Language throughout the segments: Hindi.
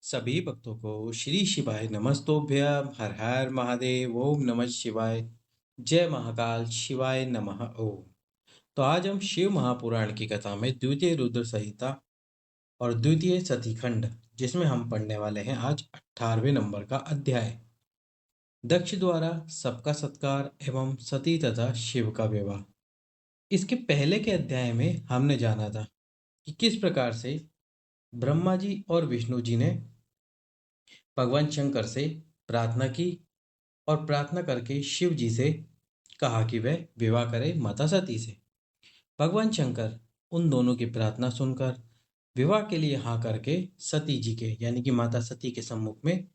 सभी भक्तों को श्री शिवाय नमस्तोभ्यम हर हर महादेव ओम नमः शिवाय जय महाकाल शिवाय नमः ओम। तो आज हम शिव महापुराण की कथा में द्वितीय रुद्र संहिता और द्वितीय सती खंड जिसमें हम पढ़ने वाले हैं आज 18वें नंबर का अध्याय दक्ष द्वारा सबका सत्कार एवं सती तथा शिव का विवाह। इसके पहले के अध्याय में हमने जाना था कि किस प्रकार से ब्रह्मा जी और विष्णु जी ने भगवान शंकर से प्रार्थना की और प्रार्थना करके शिव जी से कहा कि वह विवाह करे माता सती से। भगवान शंकर उन दोनों की प्रार्थना सुनकर विवाह के लिए हाँ करके सती जी के यानी कि माता सती के सम्मुख में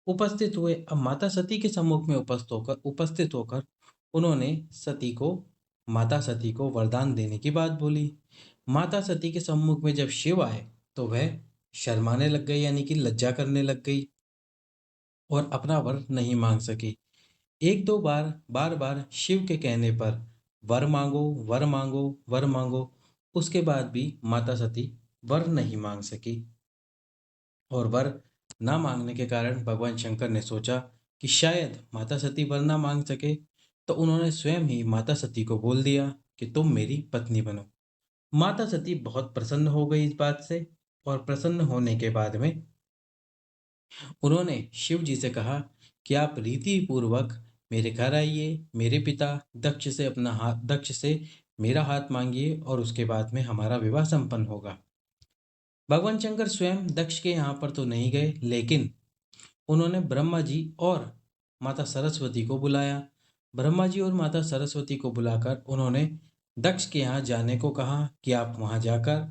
उपस्थित हुए। अब माता सती के सम्मुख में उपस्थित होकर उन्होंने माता सती को वरदान देने की बात बोली। माता सती के सम्मुख में जब शिव आए तो वह शर्माने लग गई यानी कि लज्जा करने लग गई और अपना वर नहीं मांग सकी। एक दो बार बार बार शिव के कहने पर वर मांगो वर मांगो वर मांगो, उसके बाद भी माता सती वर नहीं मांग सकी और वर ना मांगने के कारण भगवान शंकर ने सोचा कि शायद माता सती वर ना मांग सके, तो उन्होंने स्वयं ही माता सती को बोल दिया कि तुम मेरी पत्नी बनो। माता सती बहुत प्रसन्न हो गई इस बात से और प्रसन्न होने के बाद में उन्होंने शिव जी से कहा कि आप रीति पूर्वक मेरे घर आइए, मेरे पिता दक्ष से मेरा हाथ मांगिए और उसके बाद में हमारा विवाह संपन्न होगा। भगवान शंकर स्वयं दक्ष के यहाँ पर तो नहीं गए, लेकिन उन्होंने ब्रह्मा जी और माता सरस्वती को बुलाया। ब्रह्मा जी और माता सरस्वती को बुलाकर उन्होंने दक्ष के यहाँ जाने को कहा कि आप वहाँ जाकर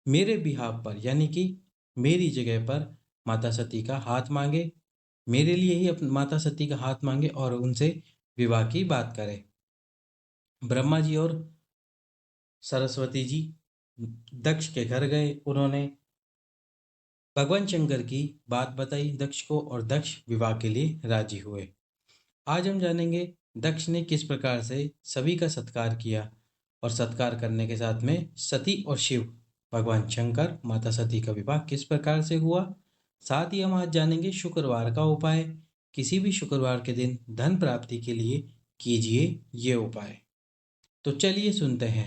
मेरे बिहाफ पर यानी कि मेरी जगह पर माता सती का हाथ मांगे, मेरे लिए ही माता सती का हाथ मांगे और उनसे विवाह की बात करें। ब्रह्मा जी और सरस्वती जी दक्ष के घर गए। उन्होंने भगवान शंकर की बात बताई दक्ष को और दक्ष विवाह के लिए राजी हुए। आज हम जानेंगे दक्ष ने किस प्रकार से सभी का सत्कार किया और सत्कार करने के साथ में सती और शिव भगवान शंकर माता सती का विवाह किस प्रकार से हुआ। साथ ही हम आज जानेंगे शुक्रवार का उपाय। किसी भी शुक्रवार के दिन धन प्राप्ति के लिए कीजिए ये उपाय। तो चलिए सुनते हैं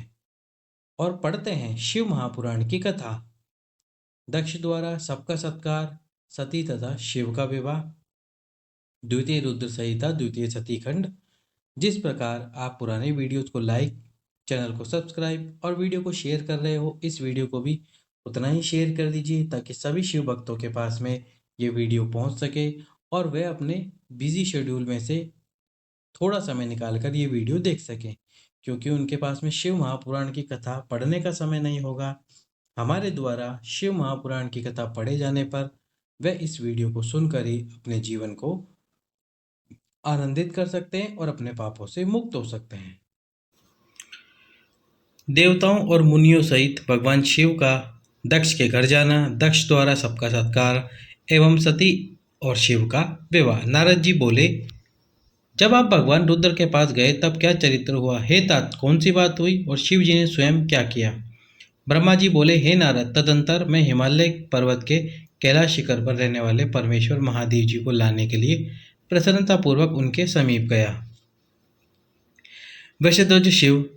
और पढ़ते हैं शिव महापुराण की कथा। दक्ष द्वारा सबका सत्कार, सती तथा शिव का विवाह, द्वितीय रुद्र संहिता द्वितीय सती खंड। जिस प्रकार आप पुराने वीडियोस को लाइक, चैनल को सब्सक्राइब और वीडियो को शेयर कर रहे हो, इस वीडियो को भी उतना ही शेयर कर दीजिए ताकि सभी शिव भक्तों के पास में ये वीडियो पहुंच सके और वे अपने बिजी शेड्यूल में से थोड़ा समय निकाल कर ये वीडियो देख सकें, क्योंकि उनके पास में शिव महापुराण की कथा पढ़ने का समय नहीं होगा। हमारे द्वारा शिव महापुराण की कथा पढ़े जाने पर वे इस वीडियो को सुनकर ही अपने जीवन को आनंदित कर सकते हैं और अपने पापों से मुक्त हो सकते हैं। देवताओं और मुनियों सहित भगवान शिव का दक्ष के घर जाना, दक्ष द्वारा सबका सत्कार एवं सती और शिव का विवाह। नारद जी बोले, जब आप भगवान रुद्र के पास गए तब क्या चरित्र हुआ? हे तात, कौन सी बात हुई और शिव जी ने स्वयं क्या किया? ब्रह्मा जी बोले, हे नारद, तदंतर मैं हिमालय पर्वत के कैलाश शिखर पर रहने वाले परमेश्वर महादेव जी को लाने के लिए प्रसन्नतापूर्वक उनके समीप गया। वृषध्वज शिव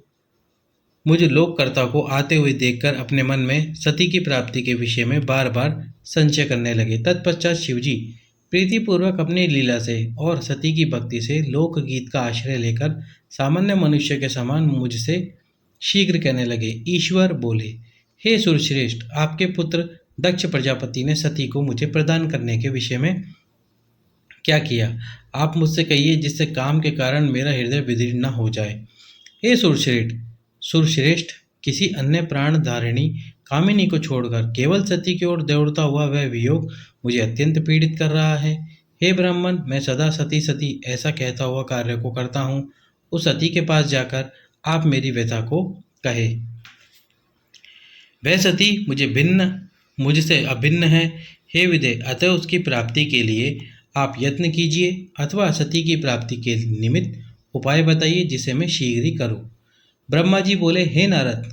मुझ लोककर्ता को आते हुए देखकर अपने मन में सती की प्राप्ति के विषय में बार बार संशय करने लगे। तत्पश्चात शिवजी प्रीतिपूर्वक अपनी लीला से और सती की भक्ति से लोकगीत का आश्रय लेकर सामान्य मनुष्य के समान मुझसे शीघ्र कहने लगे। ईश्वर बोले, हे सुरश्रेष्ठ, आपके पुत्र दक्ष प्रजापति ने सती को मुझे प्रदान करने के विषय में क्या किया? आप मुझसे कहिए जिससे काम के कारण मेरा हृदय विदीर्ण न हो जाए। हे सुरश्रेष्ठ, किसी अन्य प्राण धारिणी कामिनी को छोड़कर केवल सती की ओर दौड़ता हुआ वह वियोग मुझे अत्यंत पीड़ित कर रहा है। हे ब्राह्मण, मैं सदा सती सती ऐसा कहता हुआ कार्य को करता हूँ। उस सती के पास जाकर आप मेरी व्यथा को कहे। वह सती मुझसे अभिन्न है। हे विदे, अतः उसकी प्राप्ति के लिए आप यत्न कीजिए अथवा सती की प्राप्ति के निमित्त उपाय बताइए जिसे मैं शीघ्र ही करूँ। ब्रह्मा जी बोले, हे नारद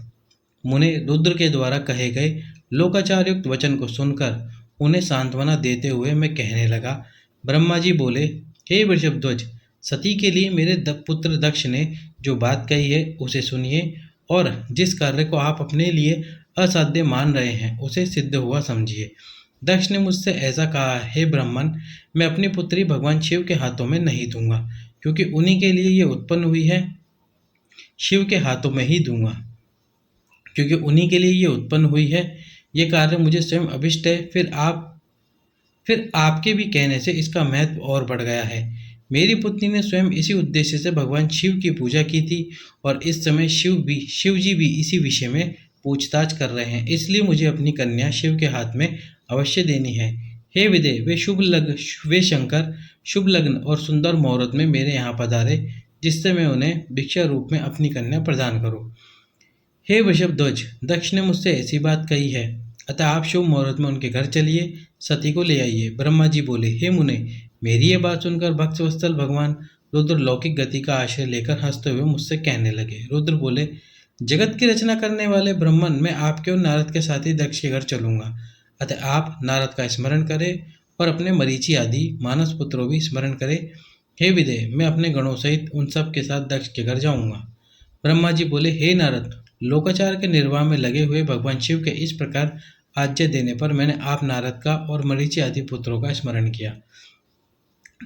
मुने, रुद्र के द्वारा कहे गए लोकाचारयुक्त वचन को सुनकर उन्हें सांत्वना देते हुए मैं कहने लगा। ब्रह्मा जी बोले, हे वृषभध्वज, सती के लिए मेरे पुत्र दक्ष ने जो बात कही है उसे सुनिए, और जिस कार्य को आप अपने लिए असाध्य मान रहे हैं उसे सिद्ध हुआ समझिए। दक्ष ने मुझसे ऐसा कहा, हे ब्राह्मण, मैं अपनी पुत्री भगवान शिव के हाथों में नहीं दूंगा, क्योंकि उन्हीं के लिए ये उत्पन्न हुई है। शिव के हाथों में ही दूंगा, क्योंकि उन्हीं के लिए ये उत्पन्न हुई है। ये कार्य मुझे स्वयं अभिष्ट है। फिर आपके भी कहने से इसका महत्व और बढ़ गया है। मेरी पुत्री ने स्वयं इसी उद्देश्य से भगवान शिव की पूजा की थी, और इस समय शिव जी भी इसी विषय में पूछताछ कर रहे हैं। इसलिए मुझे अपनी कन्या शिव के हाथ में अवश्य देनी है। हे विदे, वे शंकर शुभ लग्न और सुंदर मुहूर्त में मेरे यहाँ पधारे, जिससे मैं उन्हें भिक्षा रूप में अपनी कन्या प्रदान करूँ। हे वृषभध्वज, दक्ष ने मुझसे ऐसी बात कही है, अतः आप शुभ मुहूर्त में उनके घर चलिए, सती को ले आइए। ब्रह्मा जी बोले, हे मुने, मेरी ये बात सुनकर भक्तवत्सल भगवान रुद्र लौकिक गति का आश्रय लेकर हंसते हुए मुझसे कहने लगे। रुद्र बोले, जगत की रचना करने वाले ब्रह्मन, मैं आपके और नारद के साथ ही दक्ष के घर चलूंगा। अतः आप नारद का स्मरण करें और अपने मरीचि आदि मानस पुत्रों भी स्मरण करें। हे विदे, मैं अपने गणों सहित उन सब के साथ दक्ष के घर जाऊंगा। ब्रह्मा जी बोले, हे नारद, लोकाचार के निर्वाह में लगे हुए भगवान शिव के इस प्रकार आज्ञा देने पर मैंने आप नारद का और मरीचि आदि पुत्रों का स्मरण किया।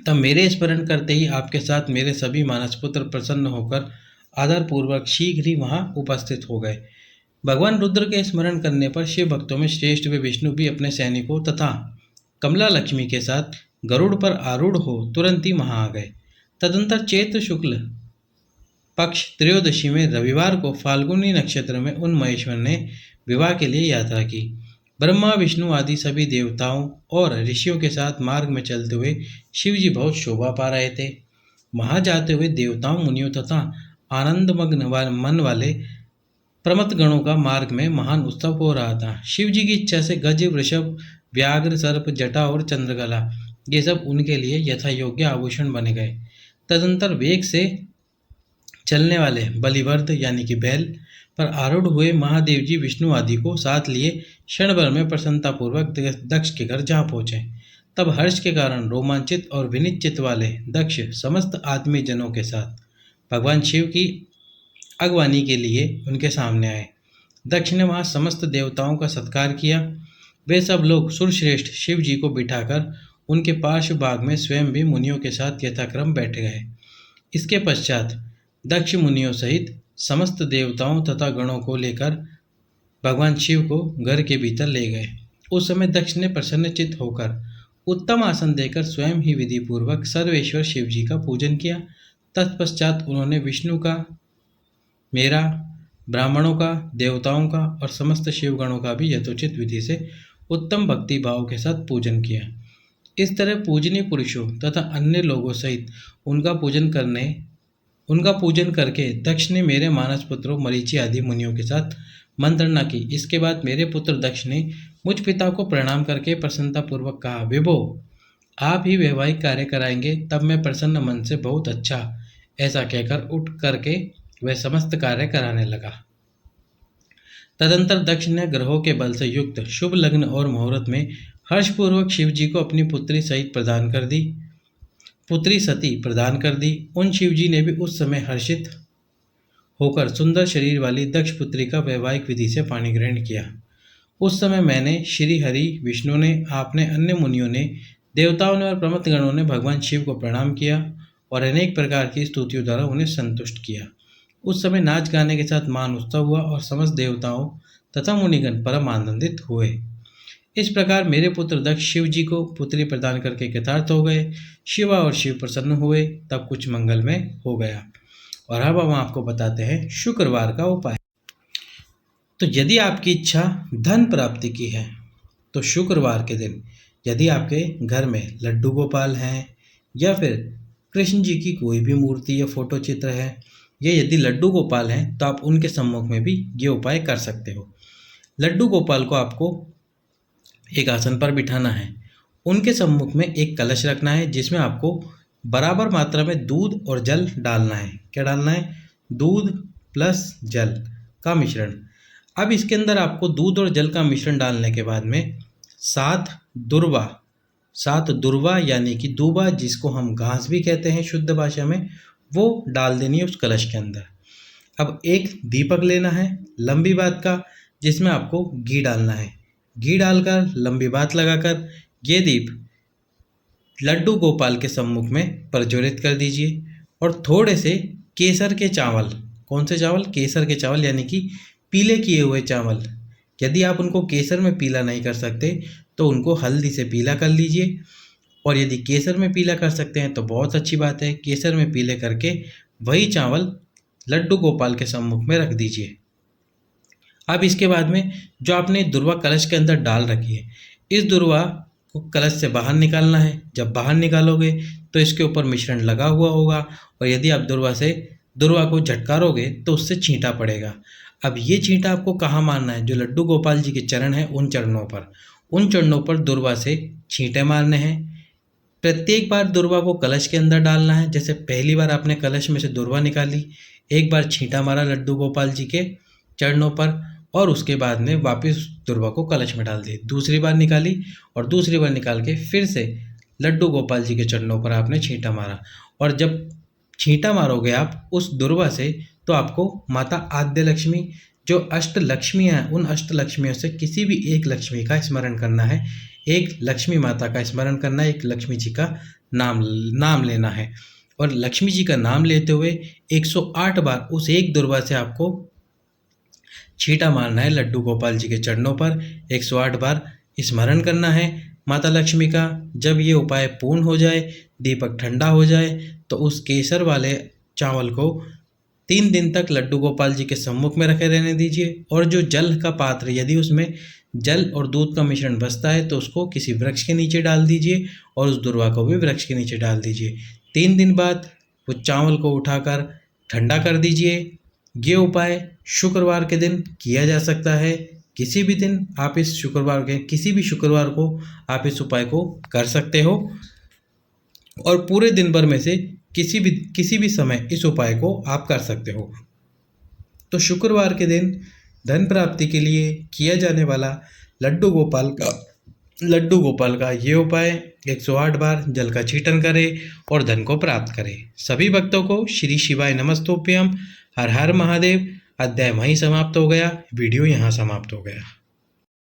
तब मेरे स्मरण करते ही आपके साथ मेरे सभी मानस पुत्र प्रसन्न होकर आदरपूर्वक शीघ्र ही वहां उपस्थित हो गए। भगवान रुद्र के स्मरण करने पर शिव भक्तों में श्रेष्ठ वे विष्णु भी अपने सैनिकों तथा कमला लक्ष्मी के साथ गरुड़ पर आरूढ़ हो तुरंत ही वहां आ गए। तदंतर चैत्र शुक्ल पक्ष त्रयोदशी में रविवार को फाल्गुनी नक्षत्र में उन महेश्वर ने विवाह के लिए यात्रा की। ब्रह्मा विष्णु आदि सभी देवताओं और ऋषियों के साथ मार्ग में चलते हुए शिव जी बहुत शोभा पा रहे थे। वहां जाते हुए देवताओं, मुनियों तथा आनंदमग्न मन वाले प्रमथ गणों का मार्ग में महान उत्सव हो रहा था। शिव जी की इच्छा से गज, वृषभ, व्याघ्र, सर्प, जटा और चंद्रकला ये सब उनके लिए यथा योग्य आभूषण बने गए। तदंतर वेग से चलने वाले बलिवर्द यानी कि बैल पर आरूढ़ हुए महादेव जी विष्णु आदि को साथ लिए क्षण भर में प्रसन्नतापूर्वक दक्ष के घर जा पहुंचे। तब हर्ष के कारण रोमांचित और विनीत चित्त वाले दक्ष समस्त आदमी जनों के साथ भगवान शिव की अगवानी के लिए उनके सामने आए। दक्ष ने वहां समस्त देवताओं का सत्कार किया। वे सब लोग सुरश्रेष्ठ शिव जी को बिठाकर उनके पार्श्व भाग में स्वयं भी मुनियों के साथ यथाक्रम बैठ गए। इसके पश्चात दक्ष मुनियों सहित समस्त देवताओं तथा गणों को लेकर भगवान शिव को घर के भीतर ले गए। उस समय दक्ष ने प्रसन्नचित्त होकर उत्तम आसन देकर स्वयं ही विधि पूर्वक सर्वेश्वर शिव जी का पूजन किया। तत्पश्चात उन्होंने विष्णु का, मेरा, ब्राह्मणों का, देवताओं का और समस्त शिवगणों का भी यथोचित विधि से उत्तम भक्ति भाव के साथ पूजन किया। इस तरह पूजनीय पुरुषों तथा अन्य लोगों सहित उनका पूजन करके दक्ष ने मेरे मानस पुत्रों मरीचि आदि मुनियों के साथ मंत्रणा की। इसके बाद मेरे पुत्र दक्ष ने मुझ पिता को प्रणाम करके प्रसन्नतापूर्वक कहा, विभो, आप ही वैवाहिक कार्य कराएंगे। तब मैं प्रसन्न मन से बहुत अच्छा ऐसा कहकर उठ करके वह समस्त कार्य कराने लगा। तदंतर दक्ष ने ग्रहों के बल से युक्त शुभ लग्न और मुहूर्त में हर्षपूर्वक शिव जी को अपनी पुत्री सती प्रदान कर दी। उन शिव जी ने भी उस समय हर्षित होकर सुंदर शरीर वाली दक्ष पुत्री का वैवाहिक विधि से पाणी ग्रहण किया। उस समय मैंने, श्री हरि, विष्णु ने, आपने, अन्य मुनियों ने, देवताओं ने और प्रमथ गणों ने भगवान शिव को प्रणाम किया और अनेक प्रकार की स्तुतियों द्वारा उन्हें संतुष्ट किया। उस समय नाच गाने के साथ महान उत्सव हुआ और समस्त देवताओं तथा मुनिगण परम आनंदित हुए। इस प्रकार मेरे पुत्र दक्ष शिव जी को पुत्री प्रदान करके कृतार्थ हो गए। शिवा और शिव प्रसन्न हुए। तब कुछ मंगलमय हो गया। और अब हम आपको बताते हैं शुक्रवार का उपाय। तो यदि आपकी इच्छा धन प्राप्ति की है तो शुक्रवार के दिन यदि आपके घर में लड्डू गोपाल हैं या फिर कृष्ण जी की कोई भी मूर्ति या फोटो चित्र है, या यदि लड्डू गोपाल हैं तो आप उनके सम्मुख में भी ये उपाय कर सकते हो। लड्डू गोपाल को आपको एक आसन पर बिठाना है। उनके सम्मुख में एक कलश रखना है जिसमें आपको बराबर मात्रा में दूध और जल डालना है। क्या डालना है? दूध प्लस जल का मिश्रण। अब इसके अंदर आपको दूध और जल का मिश्रण डालने के बाद में 7 दुर्वा, 7 दुर्वा यानी कि दूबा, जिसको हम घास भी कहते हैं शुद्ध भाषा में, वो डाल देनी है उस कलश के अंदर। अब एक दीपक लेना है लंबी बात का, जिसमें आपको घी डालना है। घी डालकर लंबी बात लगाकर ये दीप लड्डू गोपाल के सम्मुख में प्रज्वलित कर दीजिए और थोड़े से केसर के चावल, कौन से चावल? केसर के चावल यानी कि पीले किए हुए चावल। यदि आप उनको केसर में पीला नहीं कर सकते तो उनको हल्दी से पीला कर लीजिए, और यदि केसर में पीला कर सकते हैं तो बहुत अच्छी बात है। केसर में पीले करके वही चावल लड्डू गोपाल के सम्मुख में रख दीजिए। अब इसके बाद में जो आपने दुर्वा कलश के अंदर डाल रखी है, इस दुर्वा को कलश से बाहर निकालना है। जब बाहर निकालोगे तो इसके ऊपर मिश्रण लगा हुआ होगा, और यदि आप दुर्वा को झटकारोगे तो उससे छींटा पड़ेगा। अब ये छींटा आपको कहाँ मारना है? जो लड्डू गोपाल जी के चरण हैं उन चरणों पर दुर्वा से छींटे मारने हैं। प्रत्येक बार दुर्वा को कलश के अंदर डालना है। जैसे पहली बार आपने कलश में से दुर्वा निकाली, एक बार छींटा मारा लड्डू गोपाल जी के चरणों पर, और उसके बाद में वापस दुर्वा को कलश में डाल दी। दूसरी बार निकाली और दूसरी बार निकाल के फिर से लड्डू गोपाल जी के चरणों पर आपने छींटा मारा। और जब छींटा मारोगे आप उस दुर्वा से, तो आपको माता आद्य लक्ष्मी, जो अष्ट लक्ष्मियाँ हैं, उन अष्ट लक्ष्मियों से किसी भी एक लक्ष्मी का स्मरण करना है। एक लक्ष्मी माता का स्मरण करना है, एक लक्ष्मी जी का नाम लेना है, और लक्ष्मी जी का नाम लेते हुए 108 बार उस एक दुर्वा से आपको छींटा मारना है लड्डू गोपाल जी के चरणों पर। 108 बार स्मरण करना है माता लक्ष्मी का। जब ये उपाय पूर्ण हो जाए, दीपक ठंडा हो जाए, तो उस केसर वाले चावल को 3 दिन तक लड्डू गोपाल जी के सम्मुख में रखे रहने दीजिए। और जो जल का पात्र, यदि उसमें जल और दूध का मिश्रण बचता है तो उसको किसी वृक्ष के नीचे डाल दीजिए, और उस दुर्वा को भी वृक्ष के नीचे डाल दीजिए। 3 दिन बाद वो चावल को उठाकर ठंडा कर दीजिए। ये उपाय शुक्रवार के दिन किया जा सकता है। किसी भी दिन आप किसी भी शुक्रवार को आप इस उपाय को कर सकते हो, और पूरे दिन भर में से किसी भी समय इस उपाय को आप कर सकते हो। तो शुक्रवार के दिन धन प्राप्ति के लिए किया जाने वाला लड्डू गोपाल का ये उपाय 108 बार जल का छींटन करें और धन को प्राप्त करें। सभी भक्तों को श्री शिवाय नमस्तोभ्यम। हर हर महादेव। अध्याय वहीं समाप्त हो गया, वीडियो यहाँ समाप्त हो गया।